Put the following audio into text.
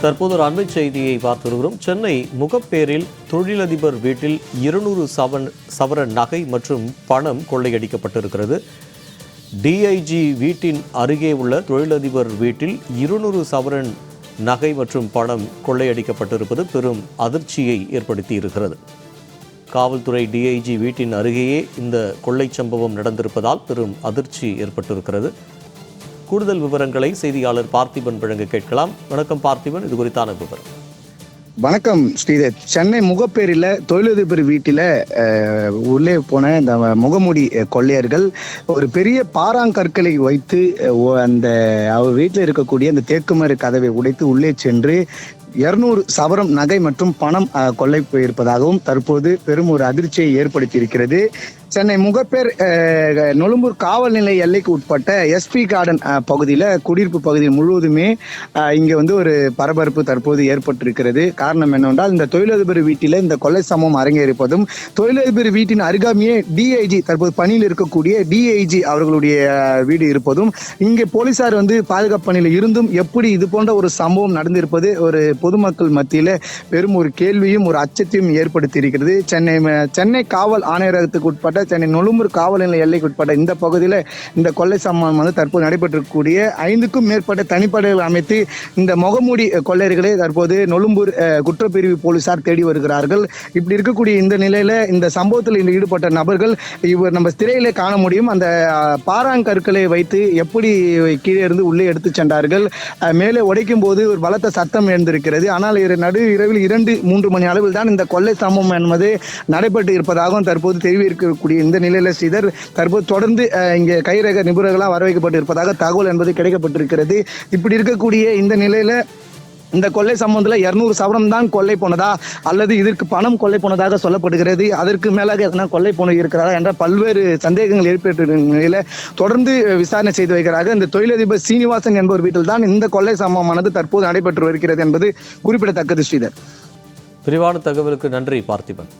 தற்போது ஒரு அண்மை செய்தியை பார்த்து வருகிறோம். சென்னை முகப்பேரில் தொழிலதிபர் வீட்டில் 200 சவரன் நகை மற்றும் பணம் கொள்ளையடிக்கப்பட்டிருக்கிறது. டிஐஜி வீட்டின் அருகே உள்ள தொழிலதிபர் வீட்டில் 200 சவரன் நகை மற்றும் பணம் கொள்ளையடிக்கப்பட்டிருப்பது பெரும் அதிர்ச்சியை ஏற்படுத்தி இருக்கிறது. காவல்துறை டிஐஜி வீட்டின் அருகேயே இந்த கொள்ளை சம்பவம் நடந்திருப்பதால் பெரும் அதிர்ச்சி ஏற்பட்டிருக்கிறது. கூடுதல் விவரங்களை செய்தியாளர் பார்த்திபன் வழங்க கேட்கலாம். வணக்கம் பார்த்திபன், இது குறித்தான விவரம். வணக்கம் ஸ்ரீதர். சென்னை முகப்பேரில் தொழிலதிபர் வீட்டில் உள்ளே போன இந்த முகமூடி கொள்ளையர்கள் ஒரு பெரிய பாறாங்கற்களை வைத்து அந்த அவர் வீட்டில் இருக்கக்கூடிய அந்த தேக்குமர கதவை உடைத்து உள்ளே சென்று 200 சவரம் நகை மற்றும் பணம் கொள்ளை போயிருப்பதாகவும் தற்போது பெரும் ஒரு அதிர்ச்சியை ஏற்படுத்தி இருக்கிறது. சென்னை முகப்பேர் நொழும்பூர் காவல் நிலைய எல்லைக்கு உட்பட்ட எஸ்பி கார்டன் பகுதியில் குடியிருப்பு பகுதி முழுவதுமே இங்கே ஒரு பரபரப்பு தற்போது ஏற்பட்டிருக்கிறது. காரணம் என்னவென்றால், இந்த தொழிலதிபர் வீட்டில் இந்த கொள்ளை சம்பவம் அரங்கேறிப்பதும், தொழிலதிபர் வீட்டின் அருகாமையே டிஐஜி தற்போது பணியில் இருக்கக்கூடிய டிஐஜி அவர்களுடைய வீடு இருப்பதும், இங்கே போலீசார் பாதுகாப்பு பணியில் இருந்தும் எப்படி இது போன்ற ஒரு சம்பவம் நடந்திருப்பது ஒரு பொதுமக்கள் மத்தியில் பெரும் ஒரு கேள்வியும் ஒரு அச்சத்தையும் ஏற்படுத்தி இருக்கிறது. சென்னை காவல் ஆணையரகத்துக்கு உட்பட்ட சென்னை நொழும்பூர் காவல் நிலைய எல்லைக்கு உட்பட்ட இந்த பகுதியில் இந்த கொள்ளை சம்பவம் தற்போது நடைபெற்றிருக்கக்கூடிய 5க்கும் மேற்பட்ட தனிப்படைகள் அமைத்து இந்த முகமூடி கொள்ளையர்களை தற்போது நொழும்பூர் குற்றப்பிரிவு போலீசார் தேடி வருகிறார்கள். இப்படி இருக்கக்கூடிய இந்த நிலையில இந்த சம்பவத்தில் ஈடுபட்ட நபர்கள் இவர் நம்ம திரையிலே காண முடியும். அந்த பாறாங்கற்களை வைத்து எப்படி கீழே இருந்து உள்ளே எடுத்து சென்றார்கள். மேலே உடைக்கும் போது ஒரு பலத்த சத்தம் எழுந்திருக்கிறது. ஆனால் நடு இரவில் 2-3 மணி அளவில் தான் இந்த கொள்ளை சம்பவம் என்பது நடைபெற்று இருப்பதாகவும் தற்போது தெரிவிக்கக்கூடிய இந்த நிலையில ஸ்ரீதர் தற்போது தொடர்ந்து இங்கே கைரேக நிபுணர்களாக வரவைக்கப்பட்டு இருப்பதாக தகவல் என்பது கிடைக்கப்பட்டிருக்கிறது. இப்படி இருக்கக்கூடிய இந்த நிலையில இந்த கொள்ளை சம்பவத்தில் 200 சவரம் தான் கொள்ளை போனதா அல்லது இதற்கு பணம் கொள்ளை போனதாக சொல்லப்படுகிறது. அதற்கு மேலாக எதனா கொள்ளை போன இருக்கிறதா என்ற பல்வேறு சந்தேகங்கள் ஏற்பட்ட நிலையில தொடர்ந்து விசாரணை செய்து வைக்கிறார்கள். இந்த தொழிலதிபர் சீனிவாசன் என்பவர் வீட்டில் தான் இந்த கொள்ளை சம்பவமானது தற்போது நடைபெற்று வருகிறது என்பது குறிப்பிடத்தக்கது. ஸ்ரீதர், விரிவான தகவலுக்கு நன்றி பார்த்திபன்.